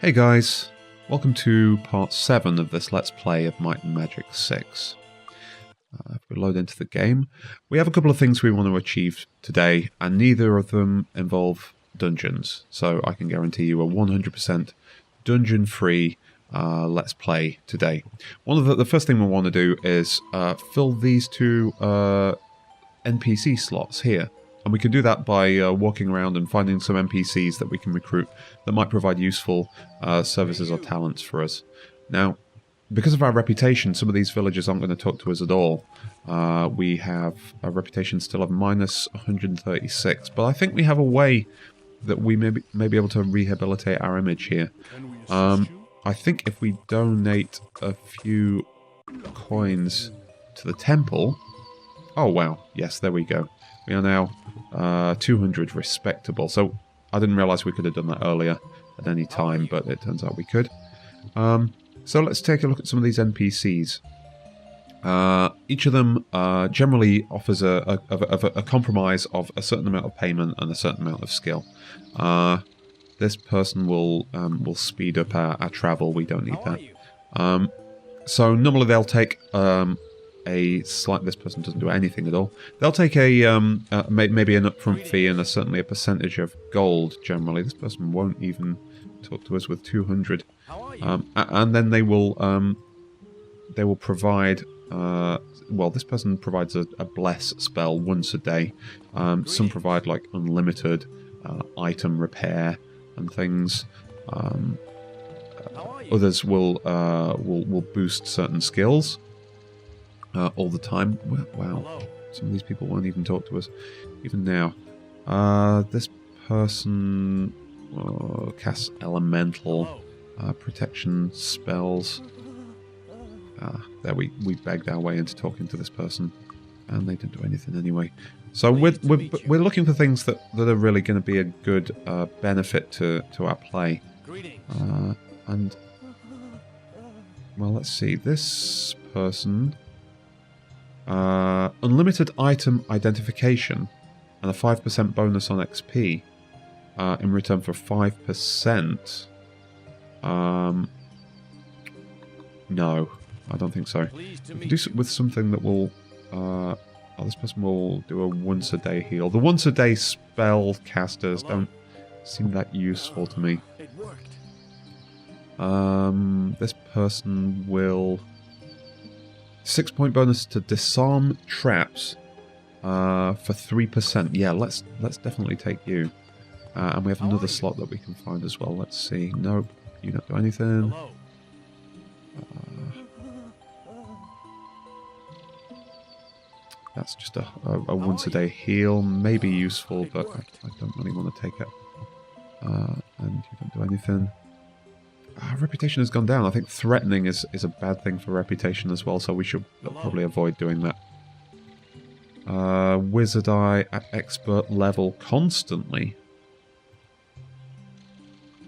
Hey guys, welcome to part 7 of this Let's Play of Might and Magic 6. If we load into the game, we have a couple of things we want to achieve today, and neither of them involve dungeons, so I can guarantee you a 100% dungeon-free Let's Play today. One of the first thing we want to do is fill these two NPC slots here. And we can do that by walking around and finding some NPCs that we can recruit that might provide useful services or talents for us. Now, because of our reputation, some of these villagers aren't going to talk to us at all. We have a reputation still of minus 136, but I think we have a way that we may be able to rehabilitate our image here. I think if we donate a few coins to the temple... Oh wow, yes, there we go. We are now 200 respectable. So I didn't realise we could have done that earlier at any time, but it turns out we could. So let's take a look at some of these NPCs. Each of them generally offers a compromise of a certain amount of payment and a certain amount of skill. This person will speed up our travel. We don't need that. So normally they'll take this person doesn't do anything at all. They'll take maybe an upfront fee and certainly a percentage of gold. Generally, this person won't even talk to us with 200, and then they will provide. Well, this person provides a bless spell once a day. Some provide like unlimited item repair and things. Others will boost certain skills. All the time. Wow, some of these people won't even talk to us, even now. This person casts elemental protection spells. There we begged our way into talking to this person, and they didn't do anything anyway. So we're looking for things that are really going to be a good benefit to our play. And well, let's see. This person. Unlimited item identification and a 5% bonus on XP in return for 5%. No, I don't think so. We can do with something that will... this person will do a once a day heal. The once a day spell casters don't seem that useful to me. This person will... 6-point bonus to disarm traps for 3%. Yeah, let's definitely take you. And we have another slot that we can find as well. Let's see. Nope, you don't do anything. That's just a once-a-day heal. Maybe useful, but I don't really want to take it. And you don't do anything. Our reputation has gone down. I think threatening is a bad thing for reputation as well, so we should probably avoid doing that. Wizard Eye at expert level constantly.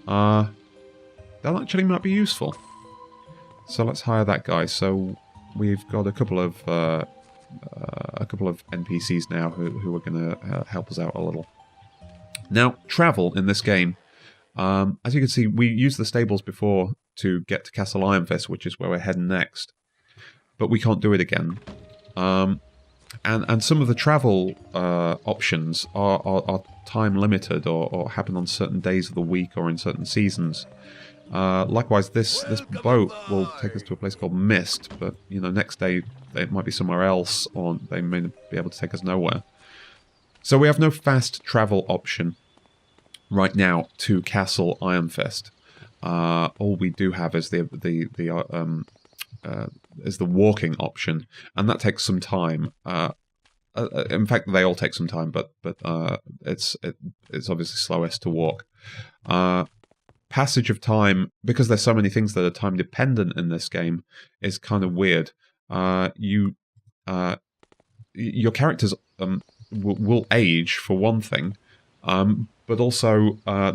That actually might be useful. So let's hire that guy. So we've got a couple of NPCs now who are going to help us out a little. Now, travel in this game. As you can see, we used the stables before to get to Castle Ironfist, which is where we're heading next. But we can't do it again. And some of the travel options are time limited or happen on certain days of the week or in certain seasons. Likewise, this boat will take us to a place called Mist, but next day it might be somewhere else, or they may be able to take us nowhere. So we have no fast travel option right now to Castle Ironfist. All we do have is the walking option, and that takes some time. In fact, they all take some time, but it's obviously slowest to walk. Passage of time, because there's so many things that are time dependent in this game, is kind of weird. Your characters will age for one thing. But also a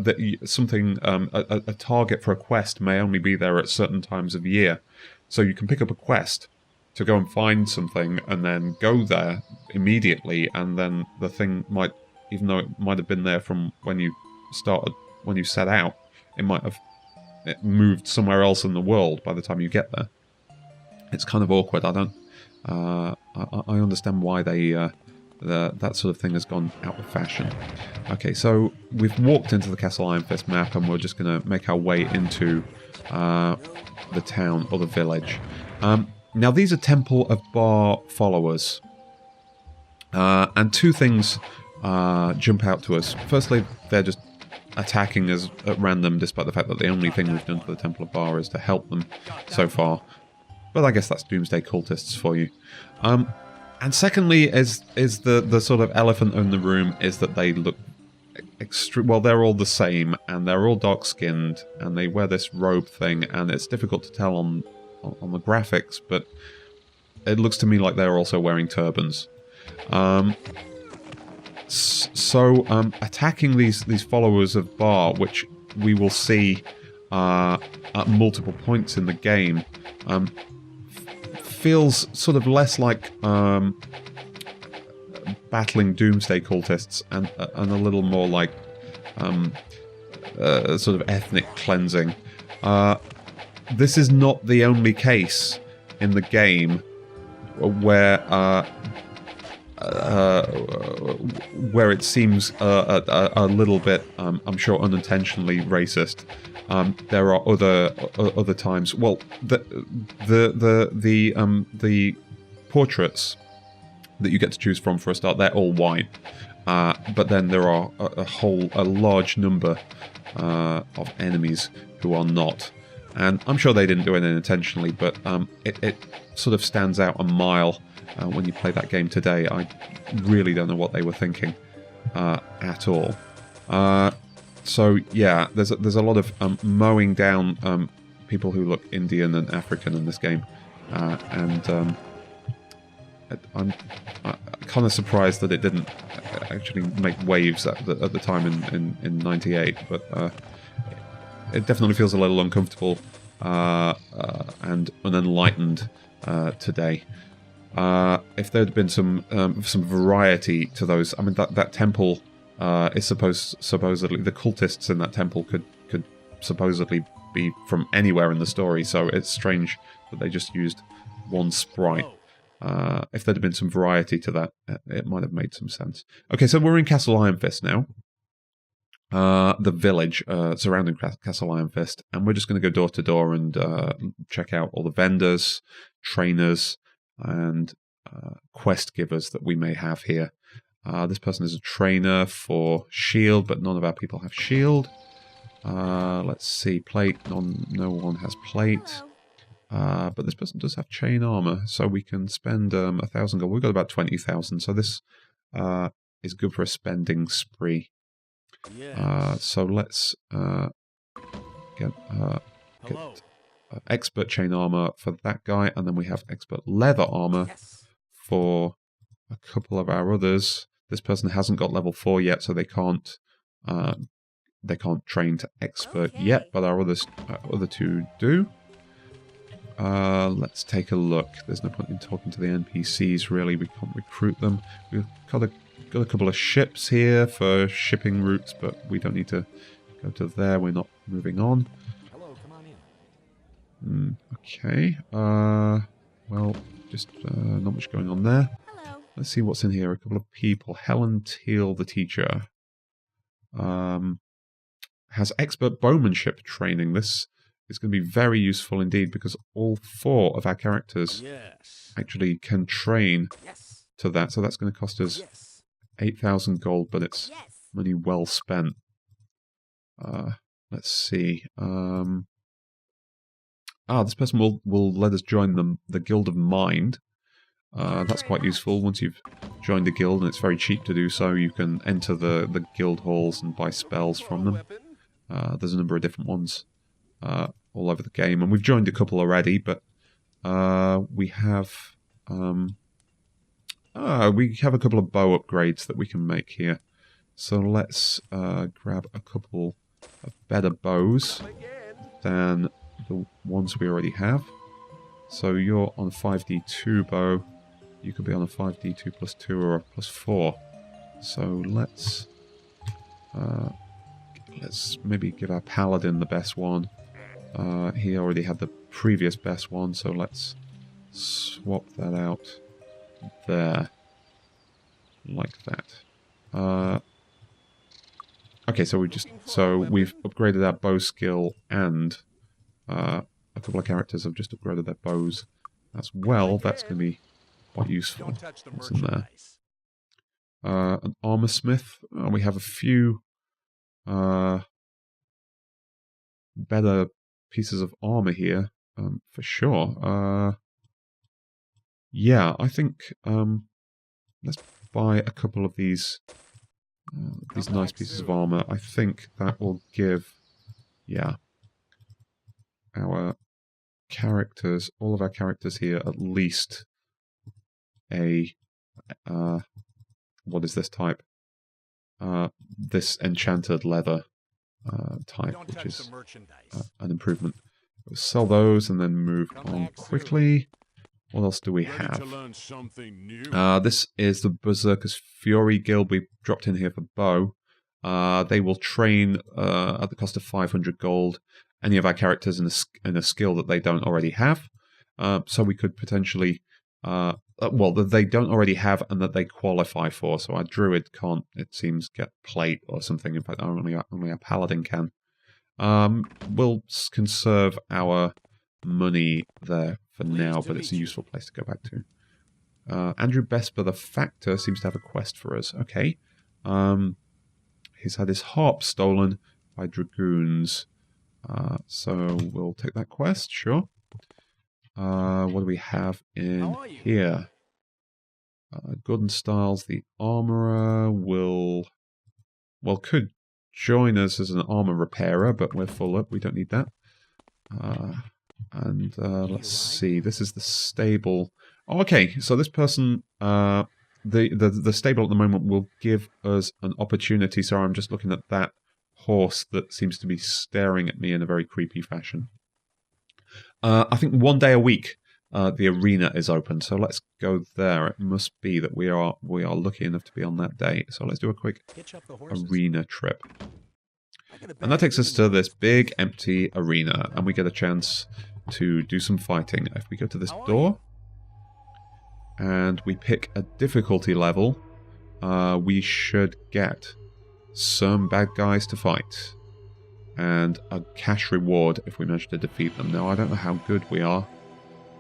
target for a quest may only be there at certain times of year. So you can pick up a quest to go and find something and then go there immediately, and then the thing might, even though it might have been there from when you set out, it might have it moved somewhere else in the world by the time you get there. It's kind of awkward. I don't. I understand why they that sort of thing has gone out of fashion. Okay, so we've walked into the Castle Ironfist map, and we're just going to make our way into the town or the village. Now, these are Temple of Bar followers, and two things jump out to us. Firstly, they're just attacking us at random, despite the fact that the only thing we've done for the Temple of Bar is to help them so far. But I guess that's Doomsday cultists for you. And secondly, is the sort of elephant in the room is that they look well, they're all the same, and they're all dark-skinned, and they wear this robe thing, and it's difficult to tell on the graphics, but it looks to me like they're also wearing turbans. So attacking these followers of Bar, which we will see at multiple points in the game, feels sort of less like battling Doomsday cultists and a little more like sort of ethnic cleansing. This is not the only case in the game where it seems a little bit, I'm sure, unintentionally racist. There are other times. Well, the portraits that you get to choose from for a start, they're all white. But then there are a large number of enemies who are not. And I'm sure they didn't do it intentionally, but it sort of stands out a mile when you play that game today. I really don't know what they were thinking at all. So yeah, there's a lot of mowing down people who look Indian and African in this game, and I'm kind of surprised that it didn't actually make waves at the time in '98, but it definitely feels a little uncomfortable and unenlightened today. If there had been some variety to those, I mean that temple is supposedly the cultists in that temple could supposedly be from anywhere in the story, so it's strange that they just used one sprite. If there'd have been some variety to that, it might have made some sense. Okay, so we're in Castle Ironfist now. The village surrounding Castle Ironfist, and we're just going to go door to door and check out all the vendors, trainers, and quest givers that we may have here. This person is a trainer for shield, but none of our people have shield. Let's see, plate. No one has plate. But this person does have chain armor, so we can spend 1,000 gold. We've got about 20,000, so this is good for a spending spree. So let's get expert chain armor for that guy, and then we have expert leather armor for a couple of our others. This person hasn't got level 4 yet, so they can't train to expert yet, but our other two do. Let's take a look. There's no point in talking to the NPCs, really. We can't recruit them. We've got a couple of ships here for shipping routes, but we don't need to go to there. We're not moving on. Hello, come on in. Okay. Well, just not much going on there. Hello. Let's see what's in here. A couple of people. Helen Teal, the teacher, has expert bowmanship training. This is going to be very useful indeed, because all 4 of our characters actually can train to that. So that's going to cost us 8,000 gold, but it's money well spent. Let's see. This person will let us join the Guild of Mind. That's quite useful. Once you've joined the guild, and it's very cheap to do so, you can enter the guild halls and buy spells from them. There's a number of different ones all over the game, and we've joined a couple already, but we have a couple of bow upgrades that we can make here. So let's grab a couple of better bows than the ones we already have. So you're on a 5d2 bow. You could be on a 5d2 plus 2 or a plus 4. So let's maybe give our paladin the best one. He already had the previous best one, so let's swap that out there. Like that. Okay, so we've upgraded our bow skill, and a couple of characters have just upgraded their bows as well. That's going to be quite useful. What's in there? An armor smith. We have a few better pieces of armor here, for sure. Yeah, I think let's buy a couple of these nice pieces of armor. I think that will give, yeah, our characters, all of our characters here, at least a what is this type? This enchanted leather type, which is an improvement. We'll sell those and then move on quickly. What else do we have? This is the Berserker's Fury Guild. We dropped in here for bow. They will train at the cost of 500 gold any of our characters in a skill that they don't already have. So we could potentially, well, that they don't already have and that they qualify for. So our druid can't, it seems, get plate or something. In fact, only our paladin can. We'll conserve our money there for now, but it's a useful place to go back to. Andrew Besper, the Factor, seems to have a quest for us. Okay. He's had his harp stolen by dragoons. So we'll take that quest, sure. What do we have in here? Gordon Styles, the armorer, could join us as an armor repairer, but we're full up. We don't need that. And let's see. This is the stable. Oh, okay, so this person, the stable at the moment will give us an opportunity. So I'm just looking at that horse that seems to be staring at me in a very creepy fashion. I think 1 day a week the arena is open, so let's go there. It must be that we are lucky enough to be on that day. So let's do a quick arena trip. And that takes us to this big empty arena, and we get a chance to do some fighting. If we go to this door and we pick a difficulty level, we should get some bad guys to fight and a cash reward if we manage to defeat them. Now, I don't know how good we are.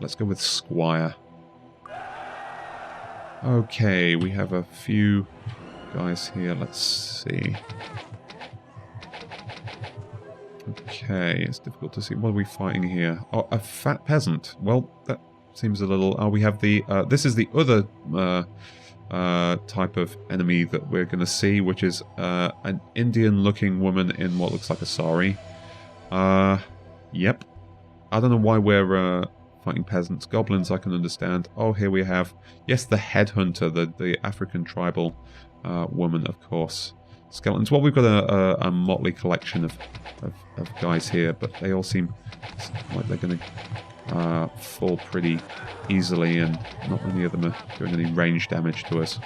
Let's go with Squire. Okay, we have a few guys here. Let's see. Okay, it's difficult to see. What are we fighting here? Oh, a fat peasant. Well, that seems a little... Oh, we have the... this is the other type of enemy that we're going to see, which is an Indian-looking woman in what looks like a sari. Yep. I don't know why we're fighting peasants. Goblins, I can understand. Oh, here we have... Yes, the headhunter, the African tribal woman, of course. Skeletons. Well, we've got a motley collection of guys here, but they all seem like they're going to fall pretty easily, and not many of them are doing any range damage to us.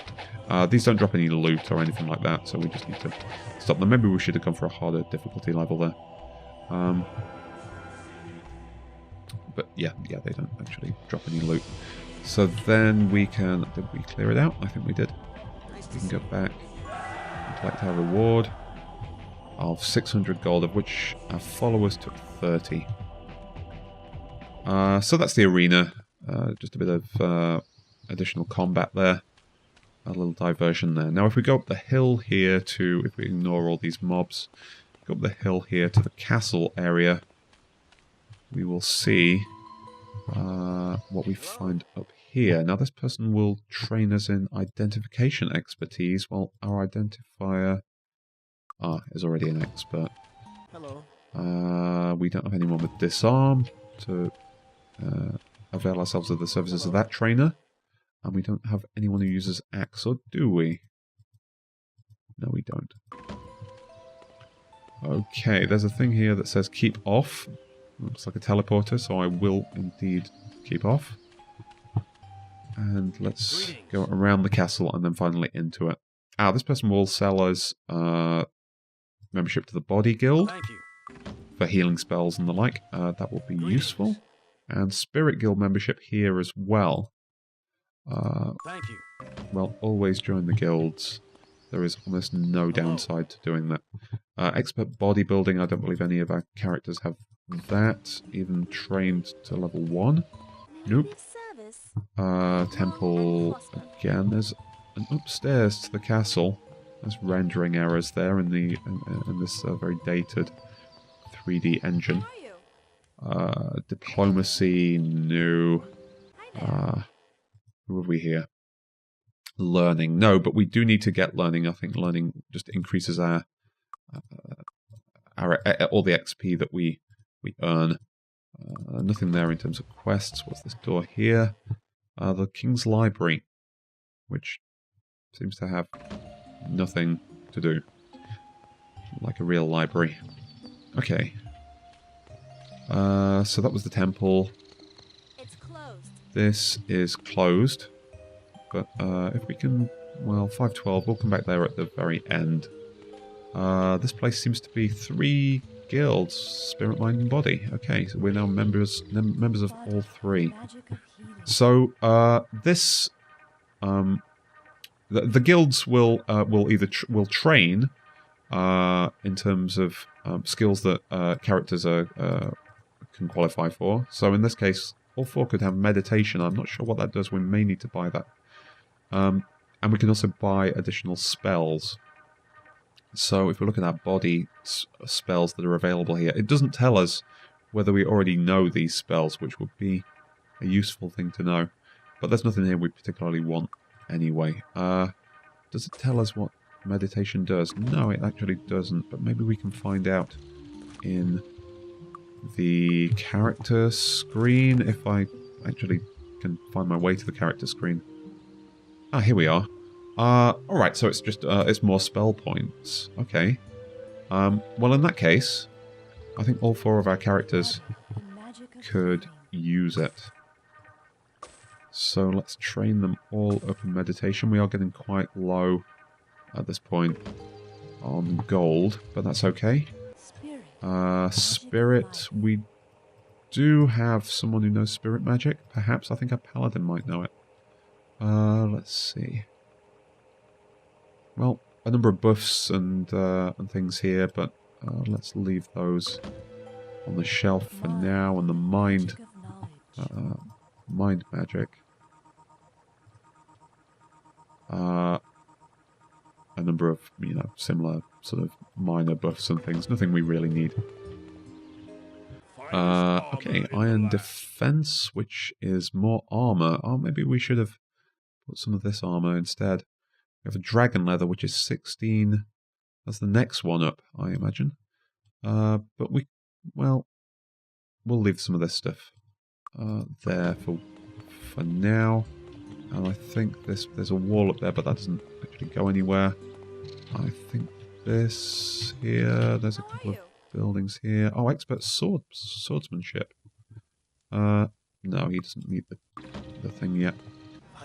These don't drop any loot or anything like that, so we just need to stop them. Maybe we should have gone for a harder difficulty level there. But yeah, they don't actually drop any loot. So then we can... Did we clear it out? I think we did. We can go back. Collect our reward of 600 gold, of which our followers took 30. So that's the arena. Just a bit of additional combat there. A little diversion there. Now if we go up the hill here to, if we ignore all these mobs, go up the hill here to the castle area, we will see what we find up here. Now this person will train us in identification expertise, while our identifier is already an expert. Hello. We don't have anyone with disarm to avail ourselves of the services of that trainer, and we don't have anyone who uses axe, or do we? No, we don't. Okay, there's a thing here that says keep off. Looks like a teleporter, so I will indeed keep off. And let's go around the castle and then finally into it. This person will sell us membership to the Body Guild. for healing spells and the like. That will be useful. And Spirit Guild membership here as well. Thank you. Well, always join the guilds. There is almost no downside to doing that. Expert bodybuilding, I don't believe any of our characters have that. Even trained to level 1. Nope. Temple, again, there's an upstairs to the castle. There's rendering errors there in this very dated 3D engine. Diplomacy, no. Who have we here? Learning, no, but we do need to get learning. I think learning just increases our all the XP that we earn. Nothing there in terms of quests. What's this door here? The King's Library, which seems to have nothing to do. Like a real library. Okay. So that was the temple. It's closed. This is closed. But if we can... Well, 512, we'll come back there at the very end. This place seems to be 3 guilds, Spirit, Mind, and Body. Okay, so we're now members of all 3. So this the guilds will either will train in terms of skills that characters can qualify for. So in this case, all 4 could have meditation. I'm not sure what that does. We may need to buy that. And we can also buy additional spells. So if we look at our body spells that are available here, it doesn't tell us whether we already know these spells, which would be a useful thing to know. But there's nothing here we particularly want anyway. Does it tell us what meditation does? No, it actually doesn't, but maybe we can find out in the character screen, if I actually can find my way to the character screen. Ah, here we are. Alright, so it's just, it's more spell points. Okay. Well, in that case, I think all 4 of our characters could use it. So let's train them all up in meditation. We are getting quite low at this point on gold, but that's okay. Spirit, we do have someone who knows spirit magic. Perhaps, I think a paladin might know it. Let's see. Well, a number of buffs and things here, but let's leave those on the shelf for now. And the mind magic. A number of, similar sort of minor buffs and things. Nothing we really need. Okay, Iron Defense, which is more armor. Oh, maybe we should have put some of this armor instead. We have a Dragon Leather, which is 16. That's the next one up, I imagine. But we'll leave some of this stuff there for now. And I think there's a wall up there, but that doesn't actually go anywhere. I think this here, there's a couple of buildings here. Oh, expert swordsmanship. No, he doesn't meet the thing yet.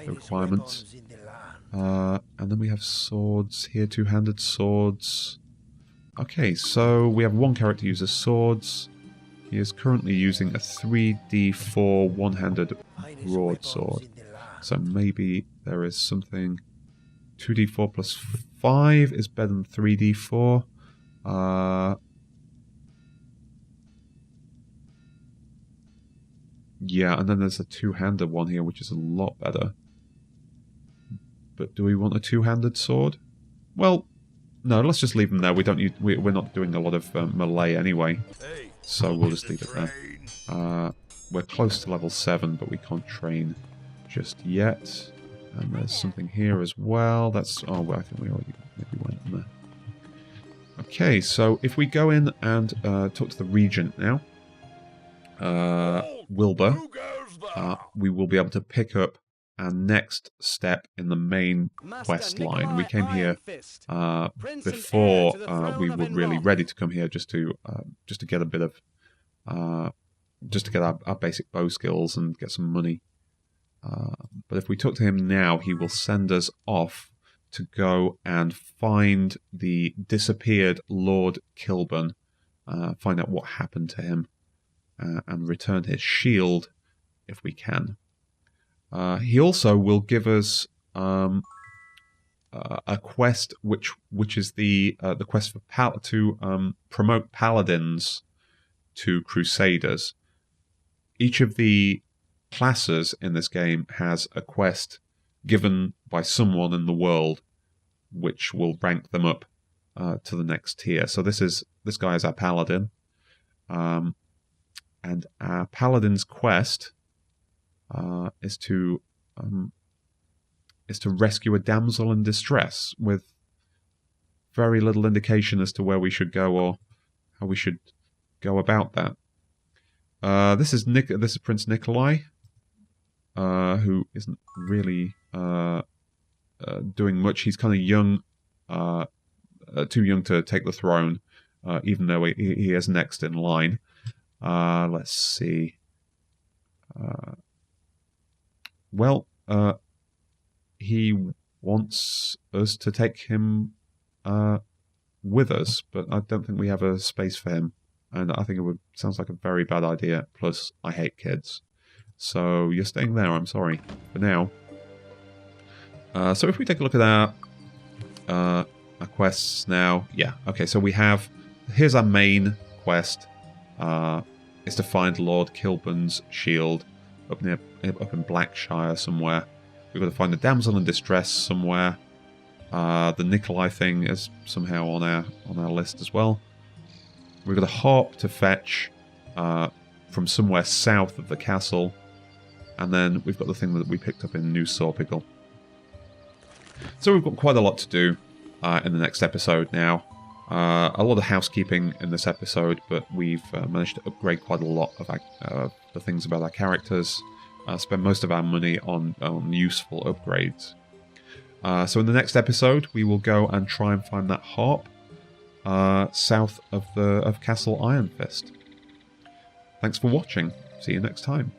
The requirements. And then we have swords here, 2-handed swords. Okay, so we have one character who uses swords. He is currently using a 3d4 one-handed broadsword. So maybe there is something... 2d4 plus 5 is better than 3d4. Yeah, and then there's a 2-handed one here, which is a lot better. But do we want a 2-handed sword? Well, no, let's just leave them there. We don't need, we're not doing a lot of melee anyway. So we'll just leave it there. We're close to level 7, but we can't train just yet. And there's something here as well. That's... Oh, well, I think we already maybe went in there. Okay, so if we go in and talk to the Regent now, Wilbur, we will be able to pick up our next step in the main quest line. We came here before we were really ready to come here just to get a bit of... just to get our basic bow skills and get some money. But if we talk to him now, he will send us off to go and find the disappeared Lord Kilburn, find out what happened to him, and return his shield if we can. He also will give us a quest, which is the quest for to promote paladins to crusaders. Each of the classes in this game has a quest given by someone in the world, which will rank them up to the next tier. So this guy is our paladin, and our paladin's quest is to rescue a damsel in distress, with very little indication as to where we should go or how we should go about that. This is Prince Nikolai, who isn't really doing much. He's kind of young, too young to take the throne, even though he is next in line. Let's see. He wants us to take him with us, but I don't think we have a space for him. And I think sounds like a very bad idea. Plus, I hate kids. So you're staying there, I'm sorry. For now. So if we take a look at our quests now. Yeah, okay, so here's our main quest. Is to find Lord Kilburn's shield up in Blackshire somewhere. We've got to find the damsel in distress somewhere. The Nikolai thing is somehow on our list as well. We've got a harp to fetch from somewhere south of the castle. And then we've got the thing that we picked up in New Sorpigal. So we've got quite a lot to do in the next episode now. A lot of housekeeping in this episode, but we've managed to upgrade quite a lot of the things about our characters. Spend most of our money on useful upgrades. So in the next episode, we will go and try and find that harp south of Castle Ironfist. Thanks for watching. See you next time.